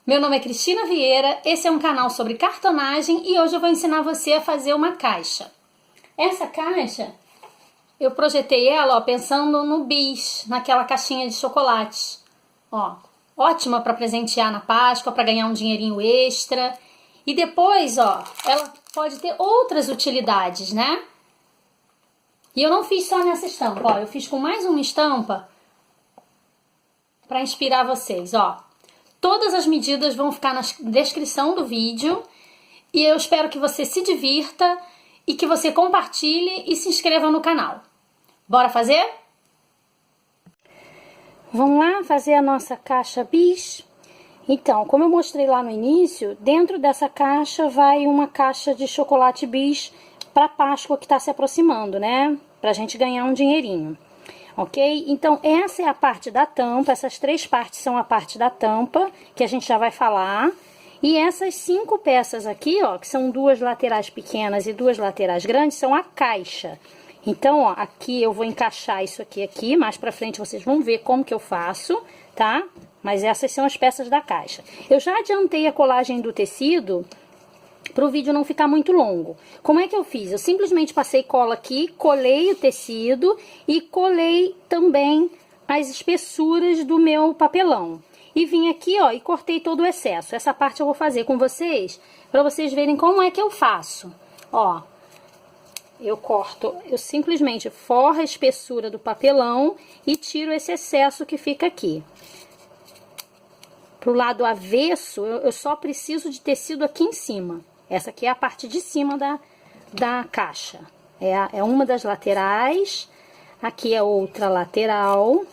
Meu nome é Cristina Vieira, esse é um canal sobre cartonagem e hoje eu vou ensinar você a fazer uma caixa. Essa caixa, eu projetei ela, ó, pensando no bis, naquela caixinha de chocolates. Ó, ótima para presentear na Páscoa, para ganhar um dinheirinho extra. E depois, ó, ela pode ter outras utilidades, né? E eu não fiz só nessa estampa, ó, eu fiz com mais uma estampa para inspirar vocês, ó. Todas as medidas vão ficar na descrição do vídeo e eu espero que você se divirta e que você compartilhe e se inscreva no canal. Bora fazer? Vamos lá fazer a nossa caixa bis? Então, como eu mostrei lá no início, dentro dessa caixa vai uma caixa de chocolate bis para Páscoa que está se aproximando, né? Pra gente ganhar um dinheirinho. Ok? Então, essa é a parte da tampa, essas três partes são a parte da tampa, que a gente já vai falar. E essas 5 peças aqui, ó, que são 2 laterais pequenas e 2 laterais grandes, são a caixa. Então, ó, aqui eu vou encaixar isso aqui, mais pra frente vocês vão ver como que eu faço, tá? Mas essas são as peças da caixa. Eu já adiantei a colagem do tecido para o vídeo não ficar muito longo. Como é que eu fiz? Eu simplesmente passei cola aqui, colei o tecido e colei também as espessuras do meu papelão. E vim aqui, ó, e cortei todo o excesso. Essa parte eu vou fazer com vocês, para vocês verem como é que eu faço. Ó, eu corto, eu simplesmente forro a espessura do papelão e tiro esse excesso que fica aqui. Pro lado avesso, eu só preciso de tecido aqui em cima. Essa aqui é a parte de cima da caixa. É uma das laterais. Aqui é outra lateral.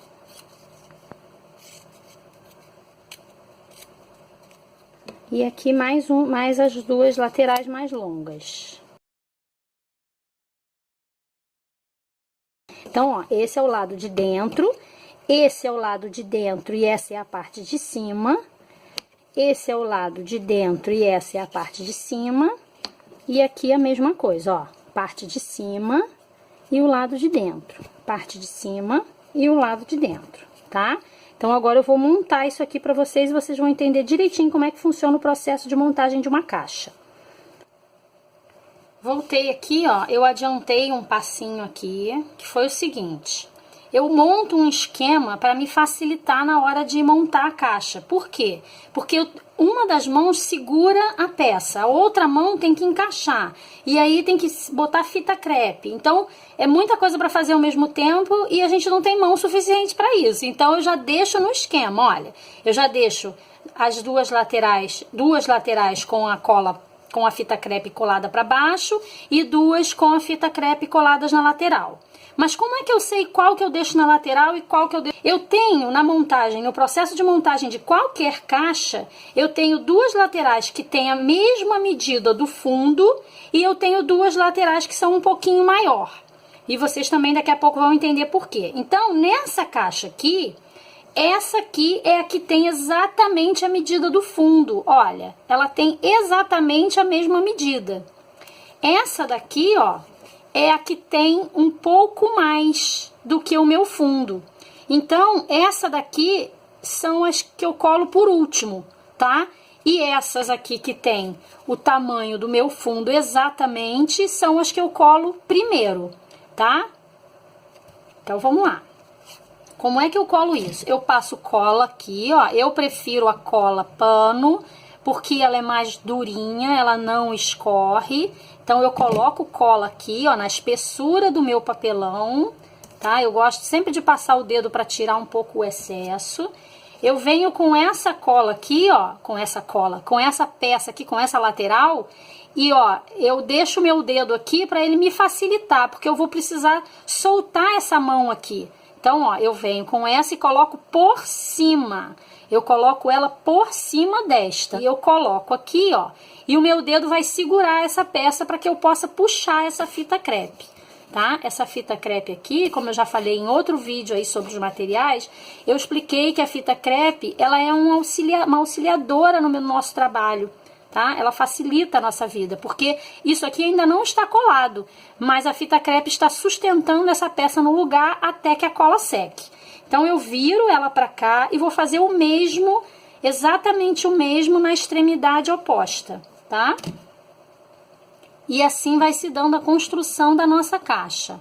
E aqui mais as 2 laterais mais longas. Então, ó, esse é o lado de dentro. Esse é o lado de dentro e essa é a parte de cima. Esse é o lado de dentro e essa é a parte de cima. E aqui a mesma coisa, ó. Parte de cima e o lado de dentro. Parte de cima e o lado de dentro, tá? Então, agora eu vou montar isso aqui pra vocês e vocês vão entender direitinho como é que funciona o processo de montagem de uma caixa. Voltei aqui, ó. Eu adiantei um passinho aqui, que foi o seguinte. Eu monto um esquema para me facilitar na hora de montar a caixa. Por quê? Porque uma das mãos segura a peça, a outra mão tem que encaixar. E aí tem que botar fita crepe. Então, é muita coisa para fazer ao mesmo tempo e a gente não tem mão suficiente para isso. Então, eu já deixo no esquema, olha. Eu já deixo as duas laterais com a cola, com a fita crepe colada para baixo e 2 com a fita crepe coladas na lateral. Mas como é que eu sei qual que eu deixo na lateral e qual que eu deixo? Eu tenho na montagem, no processo de montagem de qualquer caixa, eu tenho 2 laterais que têm a mesma medida do fundo e eu tenho 2 laterais que são um pouquinho maior. E vocês também daqui a pouco vão entender por quê. Então, nessa caixa aqui, essa aqui é a que tem exatamente a medida do fundo. Olha, ela tem exatamente a mesma medida. Essa daqui, ó, é a que tem um pouco mais do que o meu fundo. Então, essa daqui são as que eu colo por último, tá? E essas aqui que tem o tamanho do meu fundo exatamente são as que eu colo primeiro, tá? Então, vamos lá. Como é que eu colo isso? Eu passo cola aqui, ó. Eu prefiro a cola pano, porque ela é mais durinha, ela não escorre. Então, eu coloco cola aqui, ó, na espessura do meu papelão, tá? Eu gosto sempre de passar o dedo para tirar um pouco o excesso. Eu venho com essa cola aqui, ó, com essa peça aqui, com essa lateral, e, ó, eu deixo o meu dedo aqui para ele me facilitar, porque eu vou precisar soltar essa mão aqui. Então, ó, eu venho com essa e coloco por cima. Eu coloco ela por cima desta. E eu coloco aqui, ó, e o meu dedo vai segurar essa peça para que eu possa puxar essa fita crepe, tá? Essa fita crepe aqui, como eu já falei em outro vídeo aí sobre os materiais, eu expliquei que a fita crepe, ela é uma auxiliadora no nosso trabalho, tá? Ela facilita a nossa vida, porque isso aqui ainda não está colado, mas a fita crepe está sustentando essa peça no lugar até que a cola seque. Então, eu viro ela pra cá e vou fazer o mesmo exatamente o mesmo na extremidade oposta, tá? E assim vai se dando a construção da nossa caixa.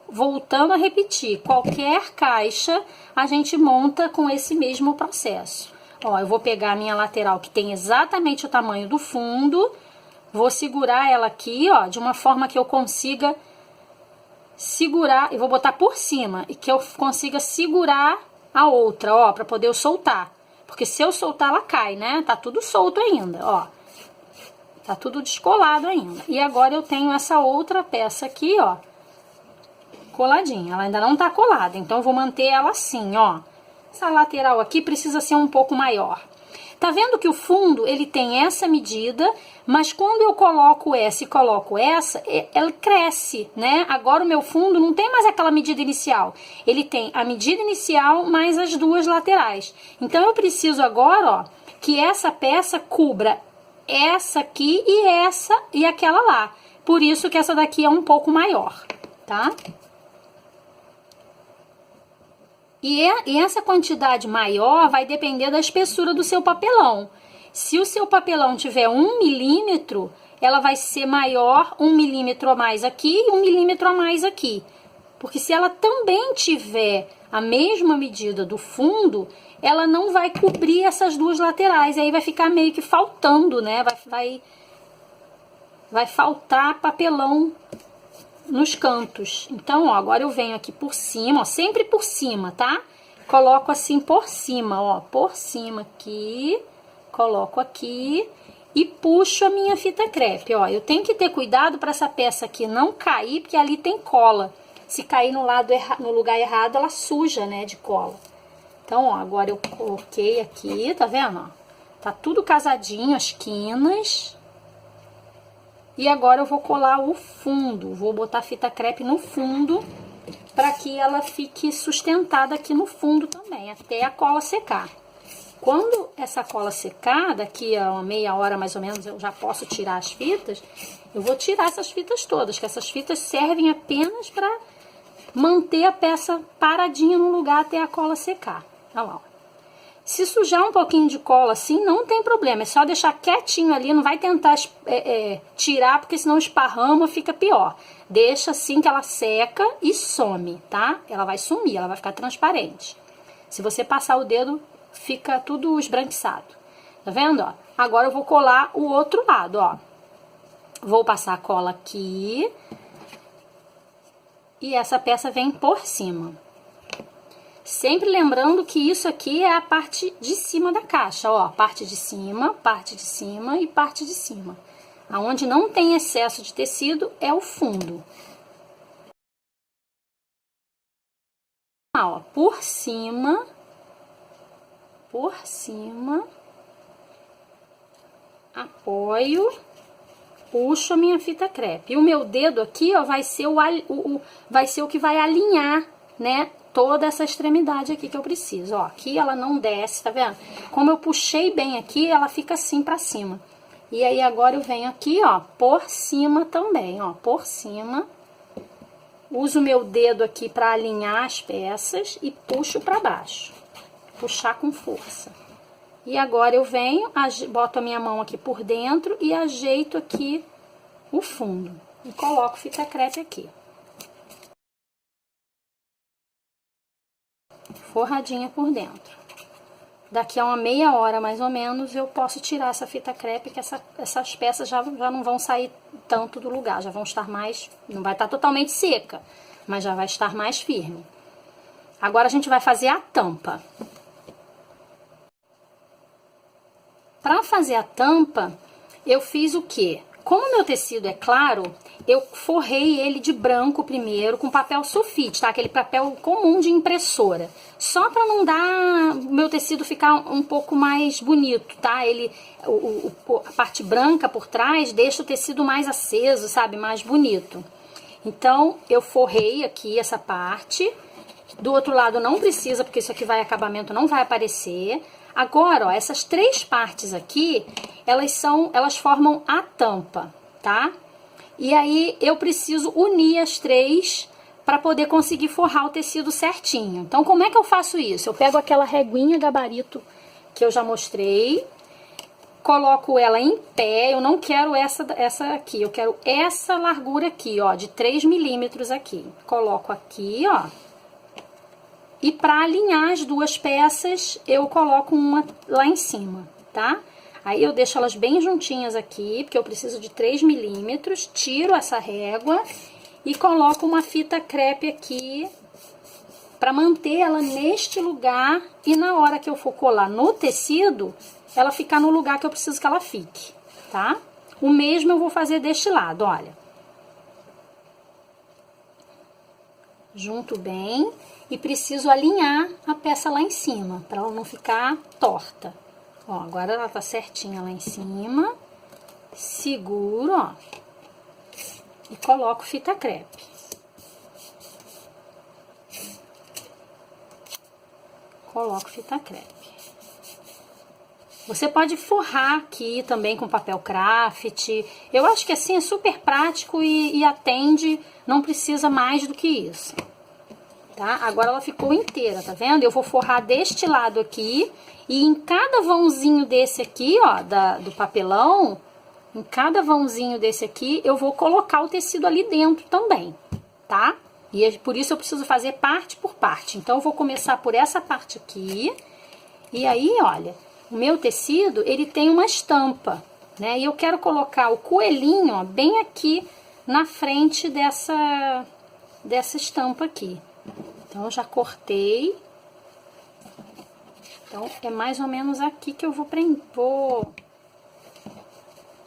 Voltando a repetir, qualquer caixa a gente monta com esse mesmo processo. Ó, eu vou pegar a minha lateral que tem exatamente o tamanho do fundo, vou segurar ela aqui, ó, de uma forma que eu consiga segurar, e vou botar por cima, e que eu consiga segurar a outra, ó, pra poder eu soltar. Porque se eu soltar, ela cai, né? Tá tudo solto ainda, ó. Tá tudo descolado ainda. E agora eu tenho essa outra peça aqui, ó, coladinha. Ela ainda não tá colada, então eu vou manter ela assim, ó. Essa lateral aqui precisa ser um pouco maior. Tá vendo que o fundo, ele tem essa medida, mas quando eu coloco essa e coloco essa, ela cresce, né? Agora o meu fundo não tem mais aquela medida inicial. Ele tem a medida inicial mais as duas laterais. Então eu preciso agora, ó, que essa peça cubra essa aqui e aquela lá. Por isso que essa daqui é um pouco maior, tá? E essa quantidade maior vai depender da espessura do seu papelão. Se o seu papelão tiver 1 milímetro, ela vai ser maior 1 milímetro a mais aqui e 1 milímetro a mais aqui. Porque se ela também tiver a mesma medida do fundo, ela não vai cobrir essas duas laterais. E aí vai ficar meio que faltando, né? Vai faltar papelão nos cantos. Então, ó, agora eu venho aqui por cima, ó, sempre por cima, tá? Coloco assim por cima, ó, por cima aqui, coloco aqui e puxo a minha fita crepe, ó. Eu tenho que ter cuidado para essa peça aqui não cair, porque ali tem cola. Se cair no lugar errado, ela suja, né, de cola. Então, ó, agora eu coloquei aqui, tá vendo, ó? Tá tudo casadinho, as quinas. E agora eu vou colar o fundo, vou botar fita crepe no fundo, para que ela fique sustentada aqui no fundo também, até a cola secar. Quando essa cola secar, daqui a uma meia hora mais ou menos, eu já posso tirar as fitas, eu vou tirar essas fitas todas, que essas fitas servem apenas para manter a peça paradinha no lugar até a cola secar. Olha lá, ó. Se sujar um pouquinho de cola assim, não tem problema. É só deixar quietinho ali, não vai tentar tirar, porque senão esparrama, fica pior. Deixa assim que ela seca e some, tá? Ela vai sumir, ela vai ficar transparente. Se você passar o dedo, fica tudo esbranquiçado. Tá vendo, ó? Agora eu vou colar o outro lado, ó. Vou passar a cola aqui. E essa peça vem por cima. Sempre lembrando que isso aqui é a parte de cima da caixa, ó, parte de cima e parte de cima. Aonde não tem excesso de tecido é o fundo. Ó, por cima, apoio, puxo a minha fita crepe. E o meu dedo aqui, ó, vai ser o que vai alinhar, né? Toda essa extremidade aqui que eu preciso, ó, aqui ela não desce, tá vendo? Como eu puxei bem aqui, ela fica assim pra cima. E aí agora eu venho aqui, ó, por cima também, ó, por cima. Uso o meu dedo aqui pra alinhar as peças e puxo pra baixo. Puxar com força. E agora eu venho, boto a minha mão aqui por dentro e ajeito aqui o fundo. E coloco fita crepe aqui. Forradinha por dentro. Daqui a uma meia hora, mais ou menos, eu posso tirar essa fita crepe, que essas peças já não vão sair tanto do lugar, já vão estar mais, não vai estar totalmente seca, mas já vai estar mais firme. Agora a gente vai fazer a tampa. Para fazer a tampa, eu fiz o quê? Como meu tecido é claro, eu forrei ele de branco primeiro com papel sulfite, tá? Aquele papel comum de impressora. Só para não dar o meu tecido ficar um pouco mais bonito, tá? A parte branca por trás deixa o tecido mais aceso, sabe? Mais bonito. Então, eu forrei aqui essa parte. Do outro lado não precisa, porque isso aqui vai acabamento, não vai aparecer. Agora, ó, essas três partes aqui, elas formam a tampa, tá? E aí eu preciso unir as três para poder conseguir forrar o tecido certinho. Então, como é que eu faço isso? Eu pego aquela reguinha gabarito que eu já mostrei. Coloco ela em pé, eu não quero essa aqui, eu quero essa largura aqui, ó, de 3 milímetros aqui. Coloco aqui, ó. E para alinhar as duas peças, eu coloco uma lá em cima, tá? Aí eu deixo elas bem juntinhas aqui, porque eu preciso de 3 milímetros, tiro essa régua e coloco uma fita crepe aqui para manter ela neste lugar e na hora que eu for colar no tecido, ela ficar no lugar que eu preciso que ela fique, tá? O mesmo eu vou fazer deste lado, olha. Junto bem e preciso alinhar a peça lá em cima, para ela não ficar torta. Ó, agora ela tá certinha lá em cima. Seguro, ó. E coloco fita crepe. Coloco fita crepe. Você pode forrar aqui também com papel craft. Eu acho que assim é super prático e atende, não precisa mais do que isso. Tá? Agora ela ficou inteira, tá vendo? Eu vou forrar deste lado aqui e em cada vãozinho desse aqui, ó, do papelão, em cada vãozinho desse aqui, eu vou colocar o tecido ali dentro também, tá? E por isso eu preciso fazer parte por parte. Então, eu vou começar por essa parte aqui. E aí, olha, o meu tecido, ele tem uma estampa, né? E eu quero colocar o coelhinho, ó, bem aqui na frente dessa estampa aqui. Então, eu já cortei. Então, é mais ou menos aqui que eu vou prender.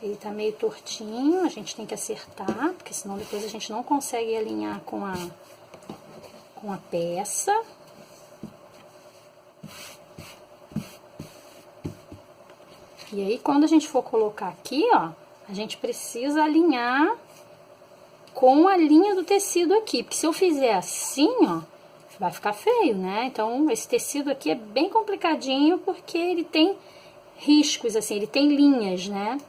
Ele tá meio tortinho, a gente tem que acertar, porque senão depois a gente não consegue alinhar com a peça. E aí, quando a gente for colocar aqui, ó, a gente precisa alinhar com a linha do tecido aqui, porque se eu fizer assim, ó, vai ficar feio, né? Então, esse tecido aqui é bem complicadinho, porque ele tem riscos, assim, ele tem linhas, né?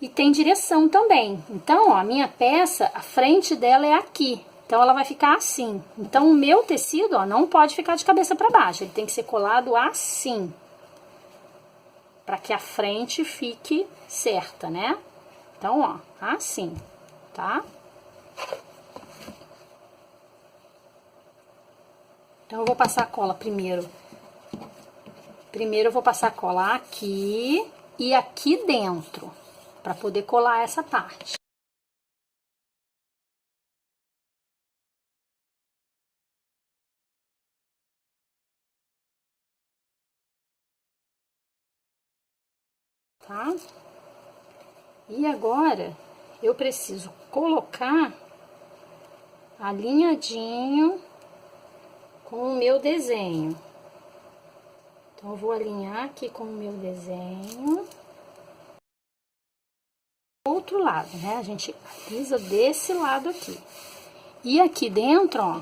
E tem direção também. Então, ó, a minha peça, a frente dela é aqui. Então, ela vai ficar assim. Então, o meu tecido, ó, não pode ficar de cabeça para baixo. Ele tem que ser colado assim. Para que a frente fique certa, né? Então, ó, assim, tá? Então, eu vou passar a cola primeiro. Primeiro, eu vou passar a cola aqui e aqui dentro, para poder colar essa parte. Tá? E agora, eu preciso colocar alinhadinho com o meu desenho. Então, eu vou alinhar aqui com o meu desenho. Outro lado, né? A gente alisa desse lado aqui. E aqui dentro, ó,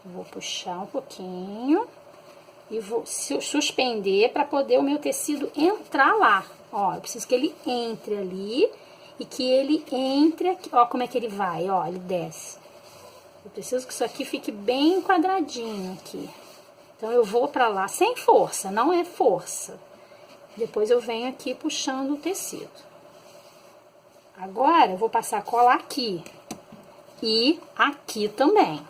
eu vou puxar um pouquinho e vou suspender para poder o meu tecido entrar lá. Ó, eu preciso que ele entre ali e que ele entre aqui. Ó, como é que ele vai, ó, ele desce. Eu preciso que isso aqui fique bem quadradinho aqui. Então, eu vou pra lá sem força, não é força. Depois eu venho aqui puxando o tecido. Agora, eu vou passar cola aqui e aqui também.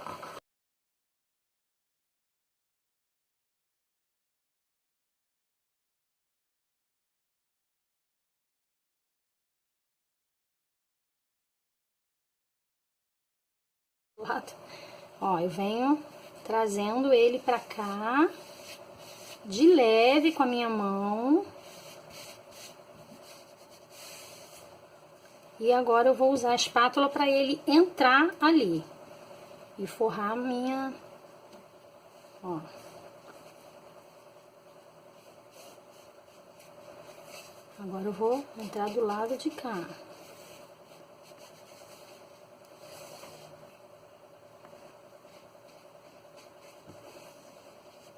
Ó, eu venho trazendo ele pra cá, de leve com a minha mão. E agora eu vou usar a espátula para ele entrar ali. E forrar a minha... Ó. Agora eu vou entrar do lado de cá.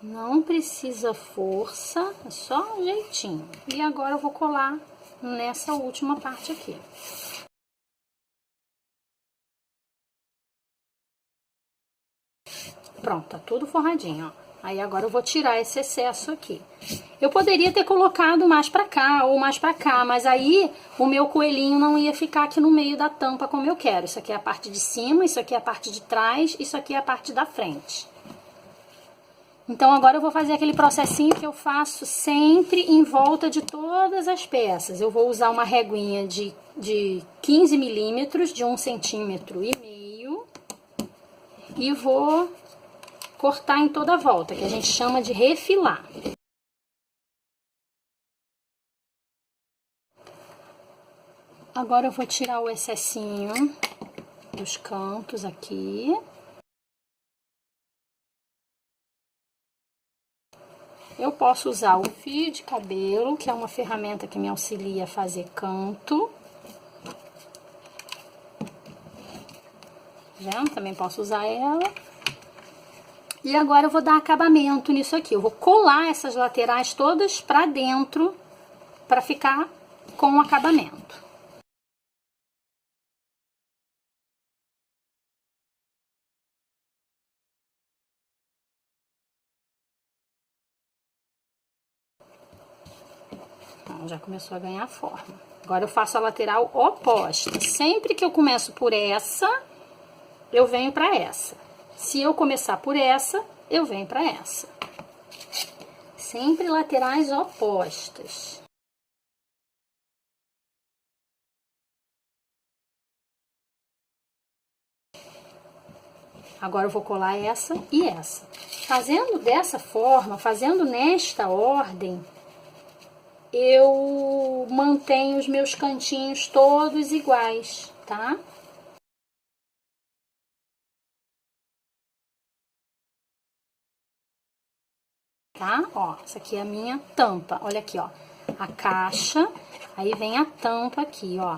Não precisa força, é só um jeitinho. E agora eu vou colar nessa última parte aqui. Pronto, tá tudo forradinho, ó. Aí agora eu vou tirar esse excesso aqui. Eu poderia ter colocado mais pra cá ou mais pra cá, mas aí o meu coelhinho não ia ficar aqui no meio da tampa como eu quero. Isso aqui é a parte de cima, isso aqui é a parte de trás, isso aqui é a parte da frente. Então agora eu vou fazer aquele processinho que eu faço sempre em volta de todas as peças. Eu vou usar uma reguinha de 15 milímetros, de 1,5 centímetro, e vou cortar em toda a volta, que a gente chama de refilar. Agora eu vou tirar o excessinho dos cantos aqui. Eu posso usar o fio de cabelo, que é uma ferramenta que me auxilia a fazer canto. Tá vendo? Também posso usar ela. E agora eu vou dar acabamento nisso aqui. Eu vou colar essas laterais todas pra dentro, pra ficar com o acabamento. Então, já começou a ganhar forma. Agora eu faço a lateral oposta. Sempre que eu começo por essa, eu venho pra essa. Se eu começar por essa, eu venho pra essa. Sempre laterais opostas. Agora eu vou colar essa e essa. Fazendo dessa forma, fazendo nesta ordem, eu mantenho os meus cantinhos todos iguais, tá? Tá? Ó, essa aqui é a minha tampa. Olha aqui, ó. A caixa, aí vem a tampa aqui, ó.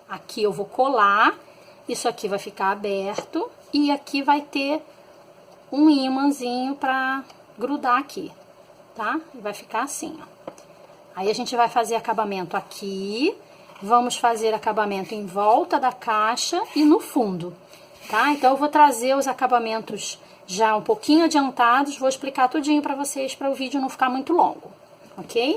Aqui eu vou colar, isso aqui vai ficar aberto e aqui vai ter um ímãzinho pra grudar aqui, tá? E vai ficar assim, ó. Aí a gente vai fazer acabamento aqui, vamos fazer acabamento em volta da caixa e no fundo, tá? Então eu vou trazer os acabamentos já um pouquinho adiantados, vou explicar tudinho pra vocês, para o vídeo não ficar muito longo, ok?